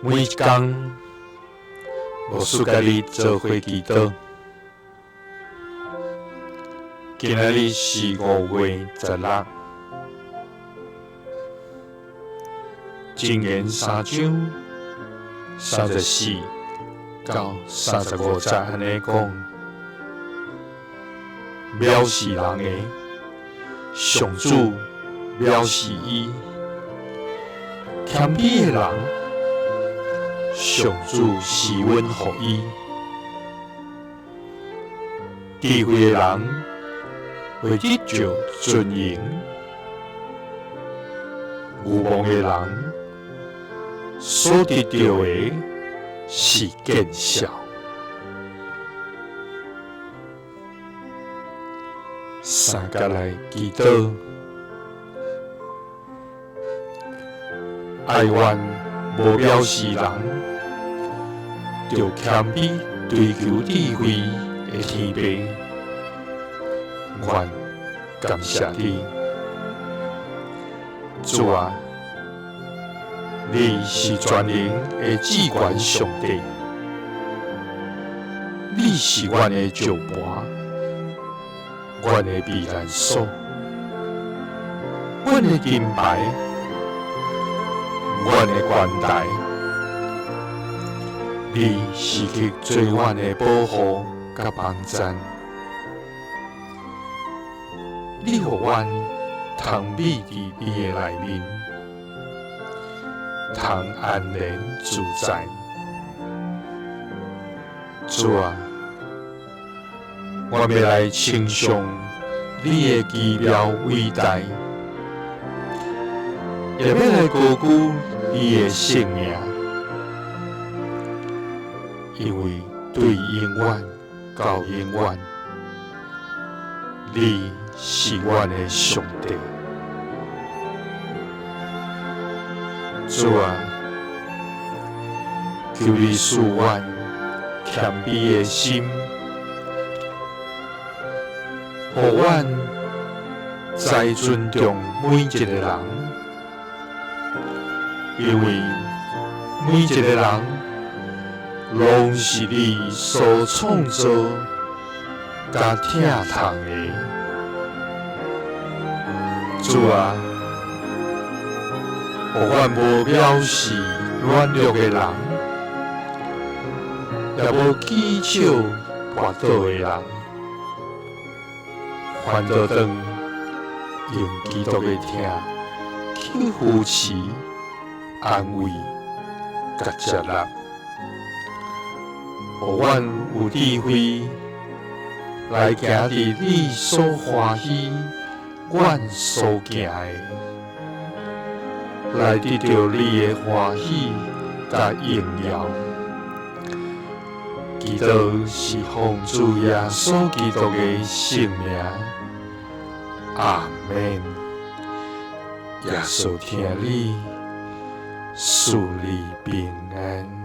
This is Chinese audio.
每一天，无事甲你做伙祈祷。今仔日是5月16，箴言3章34到35節安尼講：藐視人的，上主藐視伊；謙卑的人，上主施恩予伊；智慧的人會得到尊榮，愚妄的人所得到的是見笑。三甲來祈禱，愛願無藐視人，着謙卑追求智慧的天父。願感謝你，主啊！你是全能的至高上帝，你是阮的救盤，阮的避難所，阮的金牌，阮的冠帶。你是去做阮的保護甲幫贊。你予阮通秘佇你的內面，通安然自在。主啊，我要來稱頌你的奇妙偉大，也要來高舉你的聖名，因為對永遠到永遠，你是阮的上帝。主啊，求你賜阮謙卑的心，予阮知尊重每一個人，因為每一個人攏是你所創造甲疼痛的。主啊，予阮無藐視軟弱的人，也無記笑跋倒的人，反倒當用基督的疼去扶持、安慰、甲接納，予阮有智慧來行佇你所歡喜、阮所行的，來得到你的歡喜甲榮耀。祈禱是奉主耶穌基督的聖名，阿們。耶穌聽你，賜你平安。